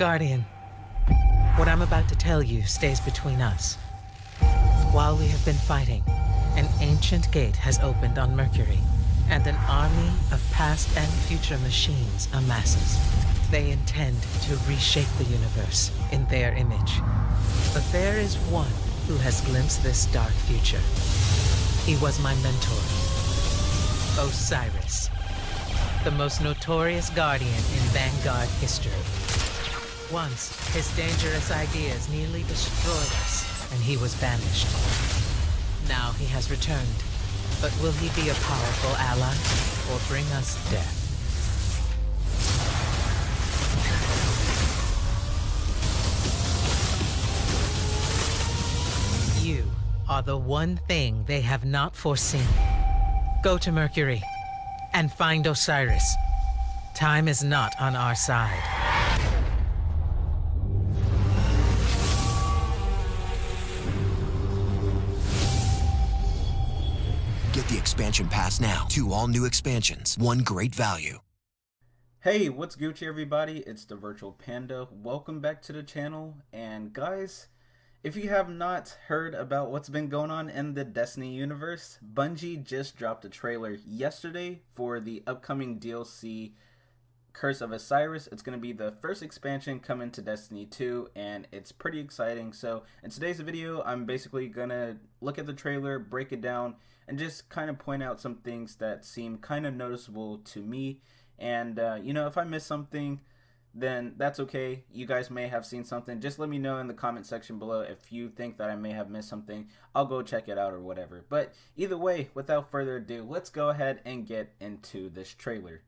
Guardian, what I'm about to tell you stays between us. While we have been fighting, an ancient gate has opened on Mercury, and an army of past and future machines amasses. They intend to reshape the universe in their image. But there is one who has glimpsed this dark future. He was my mentor, Osiris, the most notorious Guardian in Vanguard history. Once, his dangerous ideas nearly destroyed us, and he was banished. Now he has returned, but will he be a powerful ally, or bring us death? You are the one thing they have not foreseen. Go to Mercury and find Osiris. Time is not on our side. Get the expansion pass now. 2 all-new expansions, 1 great value. Hey, what's Gucci everybody? It's the Virtual Panda. Welcome back to the channel. And guys, if you have not heard about what's been going on in the Destiny universe, Bungie just dropped a trailer yesterday for the upcoming DLC Curse of Osiris. It's going to be the first expansion coming to Destiny 2, and it's pretty exciting. So in today's video, I'm basically going to look at the trailer, break it down, and just kind of point out some things that seem kind of noticeable to me. And, you know, if I miss something, then that's okay. You guys may have seen something. Just let me know in the comment section below if you think that I may have missed something. I'll go check it out or whatever. But either way, without further ado, let's go ahead and get into this trailer.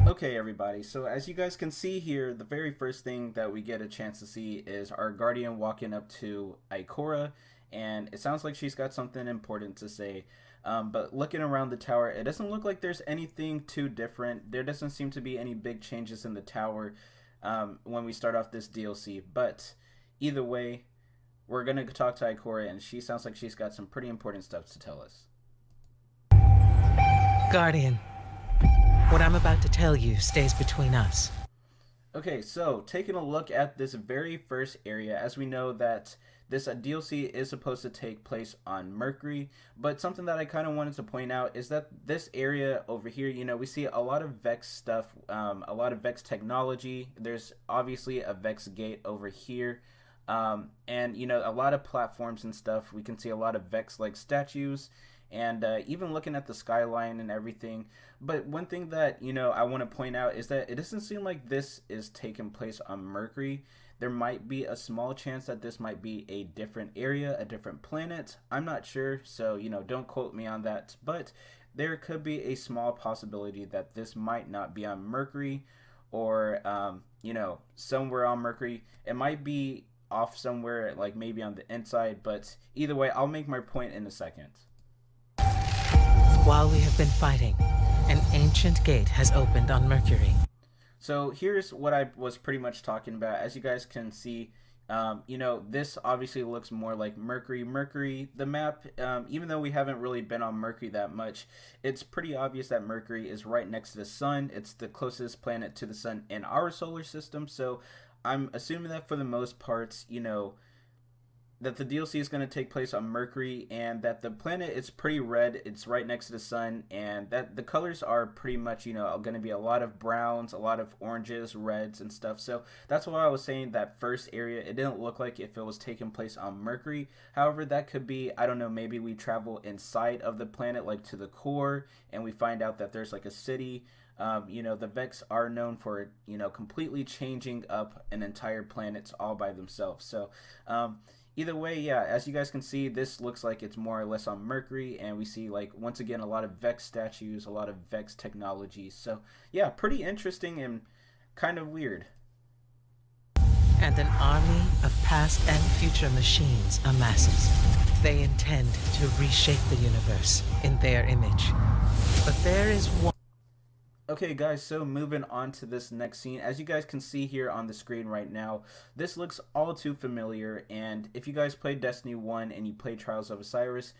Okay everybody, so as you guys can see here, the very first thing that we get a chance to see is our Guardian walking up to Ikora, and it sounds like she's got something important to say. But looking around the tower, it doesn't look like there's anything too different. There doesn't seem to be any big changes in the tower when we start off this DLC. But either way, we're going to talk to Ikora, and she sounds like she's got some pretty important stuff to tell us. Guardian, what I'm about to tell you stays between us. Okay, so taking a look at this very first area, as we know that this DLC is supposed to take place on Mercury, but something that I kind of wanted to point out is that this area over here, you know, we see a lot of Vex stuff, a lot of Vex technology. There's obviously a Vex gate over here, and, you know, a lot of platforms and stuff. We can see a lot of Vex-like statues, and even looking at the skyline and everything. But one thing that, you know, I want to point out is that it doesn't seem like this is taking place on Mercury. There might be a small chance that this might be a different area, a different planet. I'm not sure, so, you know, don't quote me on that. But there could be a small possibility that this might not be on Mercury, or, you know, somewhere on Mercury. It might be off somewhere, like maybe on the inside, but either way, I'll make my point in a second. While we have been fighting, an ancient gate has opened on Mercury. So here's what I was pretty much talking about. As you guys can see, you know, this obviously looks more like Mercury. Mercury, the map, even though we haven't really been on Mercury that much, it's pretty obvious that Mercury is right next to the sun. It's the closest planet to the sun in our solar system. So I'm assuming that for the most part, you know, that the DLC is going to take place on Mercury, and that the planet is pretty red. It's right next to the sun, and that the colors are pretty much, you know, going to be a lot of browns, a lot of oranges, reds, and stuff. So that's why I was saying that first area, it didn't look like if it was taking place on Mercury. However, that could be, I don't know, maybe we travel inside of the planet, like to the core, and we find out that there's like a city. You know, the Vex are known for, you know, completely changing up an entire planet all by themselves. So, either way, yeah, as you guys can see, this looks like it's more or less on Mercury, and we see, like, once again, a lot of Vex statues, a lot of Vex technology. So, yeah, pretty interesting and kind of weird. And an army of past and future machines amasses. They intend to reshape the universe in their image. But there is one. Okay guys, so moving on to this next scene. As you guys can see here on the screen right now, this looks all too familiar, and if you guys played Destiny 1 and you played Trials of Osiris,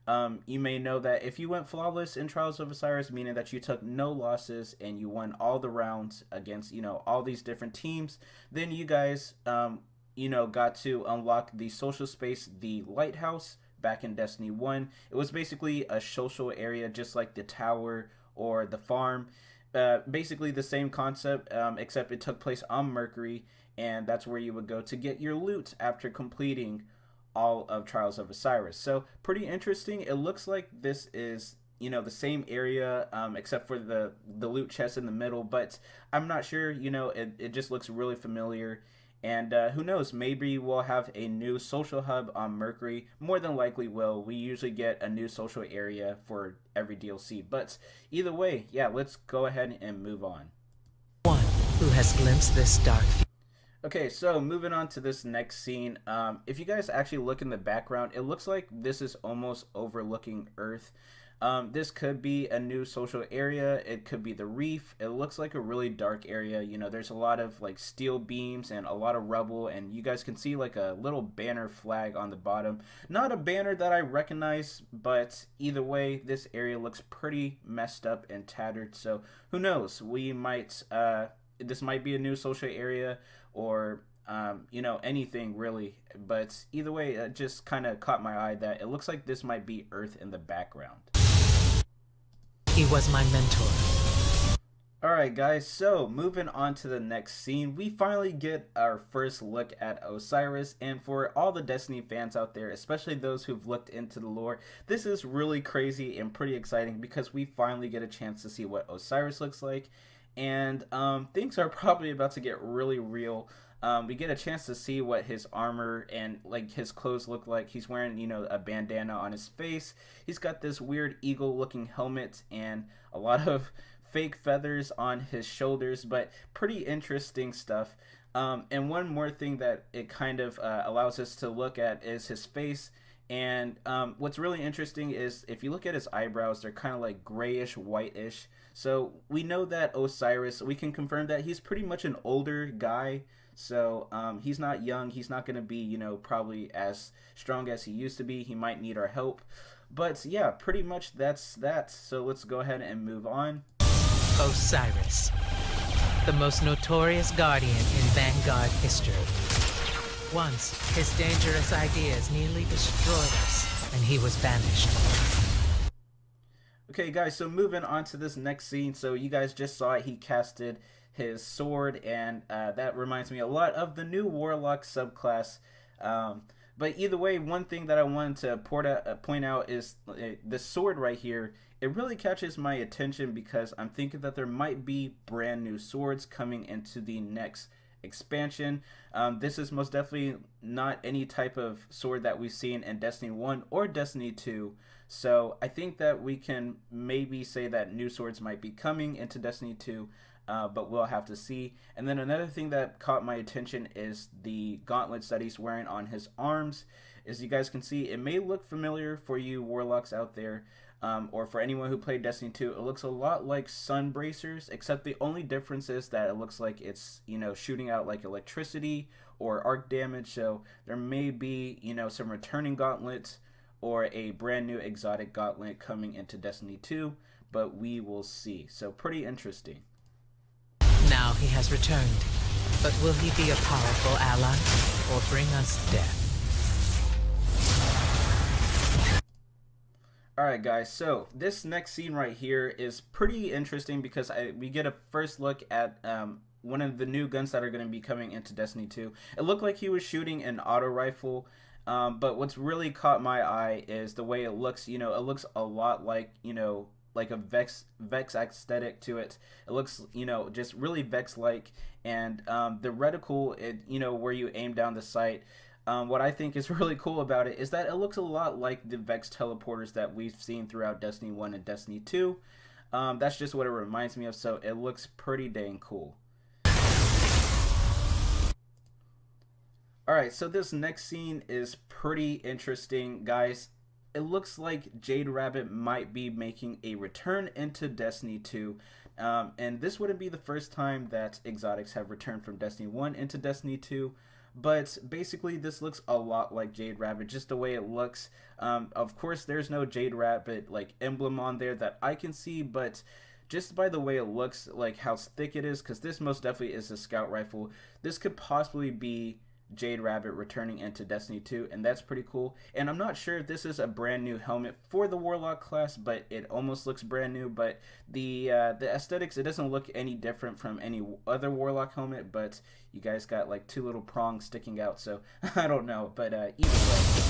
You may know that if you went flawless in Trials of Osiris, meaning that you took no losses and you won all the rounds against, all these different teams, then you guys, got to unlock the social space, the Lighthouse, back in Destiny 1. It was basically a social area just like the tower or the farm. Basically the same concept, except it took place on Mercury, and that's where you would go to get your loot after completing all of Trials of Osiris. So pretty interesting. It looks like this is the same area, except for the loot chest in the middle, but I'm not sure. It just looks really familiar. And who knows, maybe we'll have a new social hub on Mercury. More than likely will. We usually get a new social area for every DLC. But either way, yeah, let's go ahead and move on. One who has glimpsed this dark. Okay, so moving on to this next scene. If you guys actually look in the background, it looks like this is almost overlooking Earth. This could be a new social area. It could be the reef. It looks like a really dark area. There's a lot of like steel beams and a lot of rubble, and you guys can see like a little banner flag on the bottom. Not a banner that I recognize, but either way, this area looks pretty messed up and tattered. So who knows? We might this might be a new social area, or anything really. But either way, it just kind of caught my eye that it looks like this might be Earth in the background. He was my mentor. Alright guys, so moving on to the next scene, we finally get our first look at Osiris, and for all the Destiny fans out there, especially those who've looked into the lore, this is really crazy and pretty exciting because we finally get a chance to see what Osiris looks like, and things are probably about to get really real. We get a chance to see what his armor and like his clothes look like. He's wearing, a bandana on his face. He's got this weird eagle looking helmet and a lot of fake feathers on his shoulders, but pretty interesting stuff. And one more thing that it kind of allows us to look at is his face. And what's really interesting is if you look at his eyebrows, they're kind of like grayish, whitish. So we know that Osiris, we can confirm that he's pretty much an older guy. So he's not young. He's not going to be, probably as strong as he used to be. He might need our help. But yeah, pretty much that's that. So let's go ahead and move on. Osiris, the most notorious guardian in Vanguard history. Once, his dangerous ideas nearly destroyed us, and he was banished. Okay, guys, so moving on to this next scene. So you guys just saw it. He casted his sword, and that reminds me a lot of the new Warlock subclass. But either way, one thing that I wanted to point out is this sword right here. It really catches my attention because I'm thinking that there might be brand new swords coming into the next expansion. This is most definitely not any type of sword that we've seen in Destiny 1 or Destiny 2. So I think that we can maybe say that new swords might be coming into Destiny 2. But we'll have to see. And then another thing that caught my attention is the gauntlets that he's wearing on his arms. As you guys can see, it may look familiar for you warlocks out there, or for anyone who played Destiny 2. It looks a lot like sun bracers, except the only difference is that it looks like it's, shooting out like electricity or arc damage. So there may be, some returning gauntlets or a brand new exotic gauntlet coming into Destiny 2, but we will see. So pretty interesting. Now he has returned, but will he be a powerful ally or bring us death? Alright guys, so this next scene right here is pretty interesting because we get a first look at one of the new guns that are going to be coming into Destiny 2. It looked like he was shooting an auto rifle, but what's really caught my eye is the way it looks. It looks a lot like, like a Vex aesthetic to it. It looks, just really Vex-like, and the reticle, where you aim down the sight. What I think is really cool about it is that it looks a lot like the Vex teleporters that we've seen throughout Destiny 1 and Destiny 2. That's just what it reminds me of, so it looks pretty dang cool. Alright, so this next scene is pretty interesting, guys. It looks like Jade Rabbit might be making a return into Destiny 2. And this wouldn't be the first time that exotics have returned from Destiny 1 into Destiny 2. but basically this looks a lot like Jade Rabbit, just the way it looks. Of course, there's no Jade Rabbit like emblem on there that I can see, but just by the way it looks, like how thick it is, because this most definitely is a scout rifle, this could possibly be Jade Rabbit returning into Destiny 2, and that's pretty cool. And I'm not sure if this is a brand new helmet for the Warlock class, but it almost looks brand new. But the aesthetics, it doesn't look any different from any other Warlock helmet, but you guys got like two little prongs sticking out, so I don't know, but either way.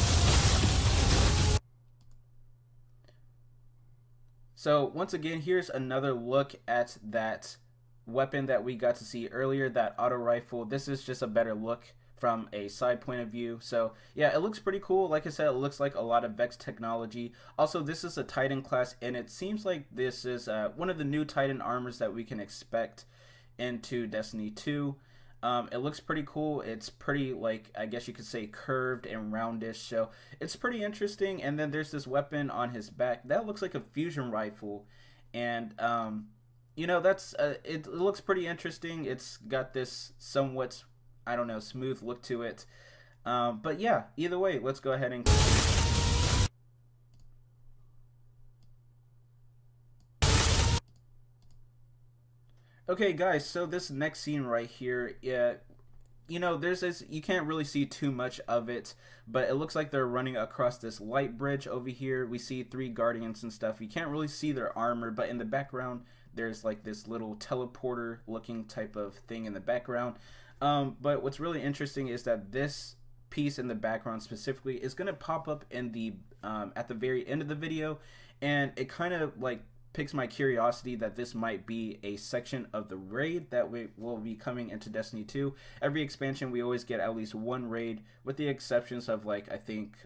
So once again, here's another look at that weapon that we got to see earlier, that auto rifle. This is just a better look from a side point of view. So yeah, it looks pretty cool. Like I said, it looks like a lot of Vex technology. Also, this is a Titan class, and it seems like this is one of the new Titan armors that we can expect into Destiny 2. It looks pretty cool. It's pretty, like, I guess you could say curved and roundish, so it's pretty interesting. And then there's this weapon on his back that looks like a fusion rifle, and you know, that's it looks pretty interesting. It's got this somewhat, I don't know, smooth look to it. But yeah, either way, let's go ahead and okay, guys, so this next scene right here, you know, there's this, you can't really see too much of it, but it looks like they're running across this light bridge over here. We see 3 guardians and stuff. You can't really see their armor, but in the background, there's like this little teleporter looking type of thing in the background. But what's really interesting is that this piece in the background specifically is going to pop up in the at the very end of the video, and it kind of like piques my curiosity that this might be a section of the raid that we will be coming into Destiny 2. Every expansion we always get at least one raid, with the exceptions of, like, I think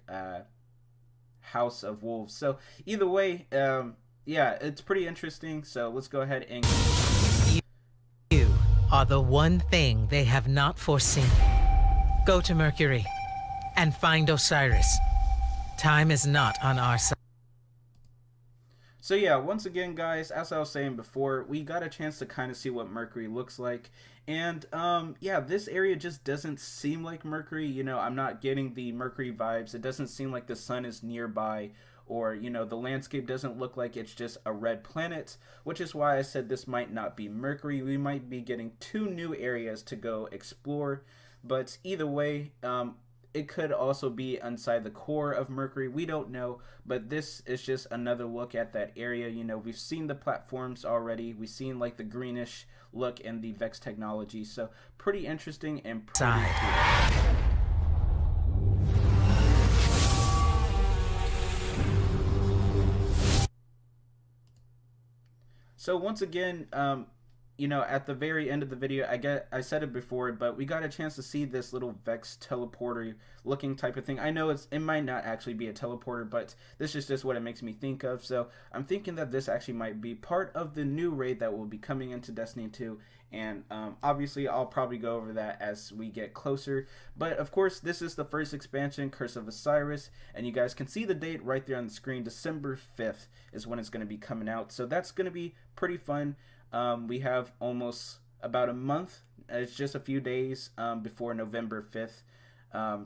House of Wolves. So either way, yeah, it's pretty interesting. So let's go ahead and You are the one thing they have not foreseen. Go to Mercury and find Osiris. Time is not on our side. So yeah, once again, guys, as I was saying before, we got a chance to kind of see what Mercury looks like. And yeah, this area just doesn't seem like Mercury. You know, I'm not getting the Mercury vibes. It doesn't seem like the sun is nearby, or, you know, the landscape doesn't look like it's just a red planet, which is why I said this might not be Mercury. We might be getting 2 new areas to go explore. But either way, it could also be inside the core of Mercury. We don't know, but this is just another look at that area. You know, we've seen the platforms already. We've seen like the greenish look in the Vex technology. So pretty interesting and pretty cool. So once again, you know, at the very end of the video, I said it before, but we got a chance to see this little Vex teleporter looking type of thing. I know it might not actually be a teleporter, but this is just what it makes me think of. So I'm thinking that this actually might be part of the new raid that will be coming into Destiny 2. And obviously I'll probably go over that as we get closer. But of course, this is the first expansion, Curse of Osiris, and you guys can see the date right there on the screen. December 5th is when it's going to be coming out. So that's going to be pretty fun. We have almost about a month. It's just a few days before November 5th.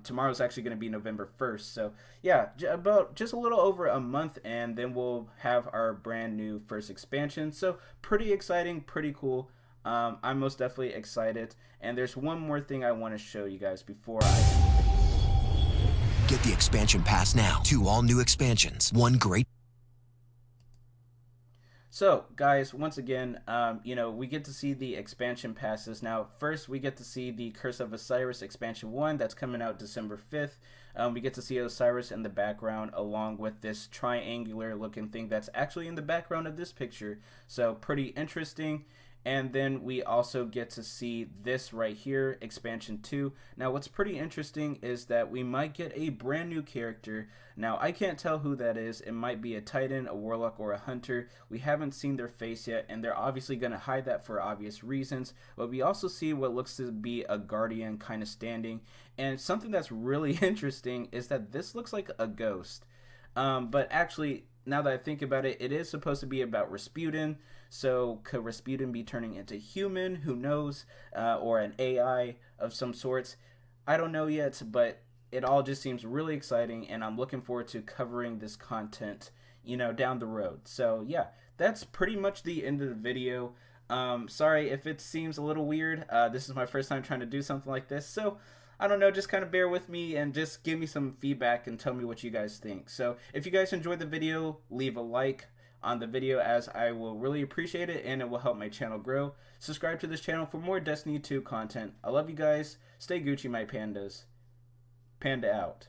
Tomorrow's actually going to be November 1st. So yeah, about just a little over a month, and then we'll have our brand new first expansion. So pretty exciting, pretty cool. I'm most definitely excited. And there's one more thing I want to show you guys before I Get the expansion pass now. 2 all new expansions. 1 great. So, guys, once again, you know, we get to see the expansion passes. Now, first, we get to see the Curse of Osiris Expansion 1 that's coming out December 5th. We get to see Osiris in the background along with this triangular looking thing that's actually in the background of this picture. So, pretty interesting. And then we also get to see this right here, Expansion 2. Now, what's pretty interesting is that we might get a brand new character. Now, I can't tell who that is. It might be a Titan, a Warlock, or a Hunter. We haven't seen their face yet, and they're obviously going to hide that for obvious reasons. But we also see what looks to be a Guardian kind of standing. And something that's really interesting is that this looks like a ghost. But actually, now that I think about it, it is supposed to be about Rasputin. So could Rasputin be turning into human? Who knows? Or an AI of some sorts? I don't know yet, but it all just seems really exciting, and I'm looking forward to covering this content, down the road. So yeah, that's pretty much the end of the video. Sorry if it seems a little weird. This is my first time trying to do something like this, so I don't know, just kind of bear with me and just give me some feedback and tell me what you guys think. So if you guys enjoyed the video, leave a like on the video, as I will really appreciate it, and it will help my channel grow. Subscribe to this channel for more Destiny 2 content. I love you guys. Stay Gucci, my pandas. Panda out.